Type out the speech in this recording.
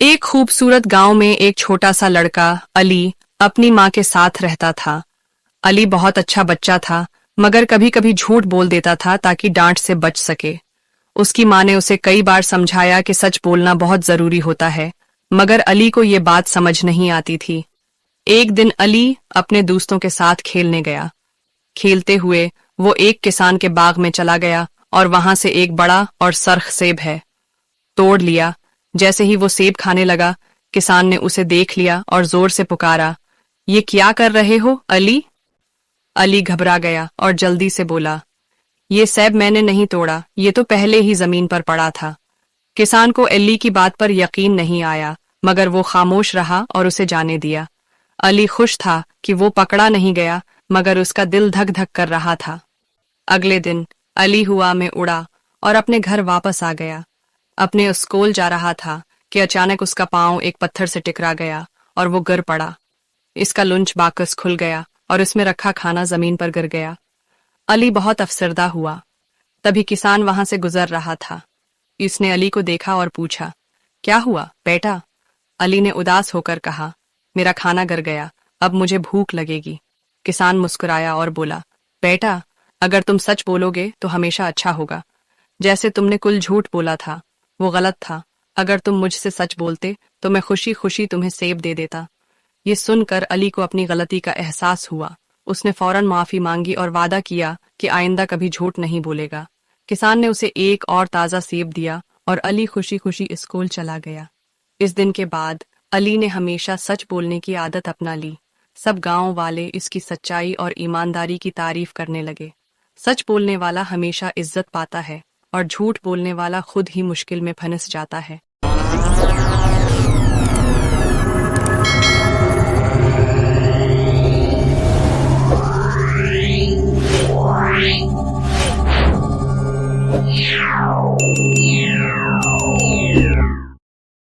एक खूबसूरत गांव में एक छोटा सा लड़का अली अपनी माँ के साथ रहता था। अली बहुत अच्छा बच्चा था, मगर कभी कभी झूठ बोल देता था ताकि डांट से बच सके। उसकी माँ ने उसे कई बार समझाया कि सच बोलना बहुत जरूरी होता है, मगर अली को ये बात समझ नहीं आती थी। एक दिन अली अपने दोस्तों के साथ खेलने गया। खेलते हुए वो एक किसान के बाग में चला गया और वहां से एक बड़ा और सरख सेब है तोड़ लिया। जैसे ही वो सेब खाने लगा, किसान ने उसे देख लिया और जोर से पुकारा, ये क्या कर रहे हो अली? अली घबरा गया और जल्दी से बोला, ये सेब मैंने नहीं तोड़ा, ये तो पहले ही जमीन पर पड़ा था। किसान को अली की बात पर यकीन नहीं आया, मगर वो खामोश रहा और उसे जाने दिया। अली खुश था कि वो पकड़ा नहीं गया, मगर उसका दिल धक धक कर रहा था। अगले दिन अली हवा में उड़ा और अपने घर वापस आ गया। अपने स्कूल जा रहा था कि अचानक उसका पांव एक पत्थर से टकरा गया और वो गिर पड़ा। इसका लंच बाकस खुल गया और उसमें रखा खाना जमीन पर गिर गया। अली बहुत अफसरदा हुआ। तभी किसान वहां से गुजर रहा था। इसने अली को देखा और पूछा, क्या हुआ बेटा? अली ने उदास होकर कहा, मेरा खाना गिर गया, अब मुझे भूख लगेगी। किसान मुस्कुराया और बोला, बेटा, अगर तुम सच बोलोगे तो हमेशा अच्छा होगा। जैसे तुमने कुल झूठ बोला था वो गलत था। अगर तुम मुझसे सच बोलते तो मैं खुशी खुशी तुम्हें सेब दे देता। ये सुनकर अली को अपनी गलती का एहसास हुआ। उसने फौरन माफी मांगी और वादा किया कि आइंदा कभी झूठ नहीं बोलेगा। किसान ने उसे एक और ताज़ा सेब दिया और अली खुशी खुशी स्कूल चला गया। इस दिन के बाद अली ने हमेशा सच बोलने की आदत अपना ली। सब गांव वाले इसकी सच्चाई और ईमानदारी की तारीफ करने लगे। सच बोलने वाला हमेशा इज्जत पाता है और झूठ बोलने वाला खुद ही मुश्किल में फंस जाता है। Yeah.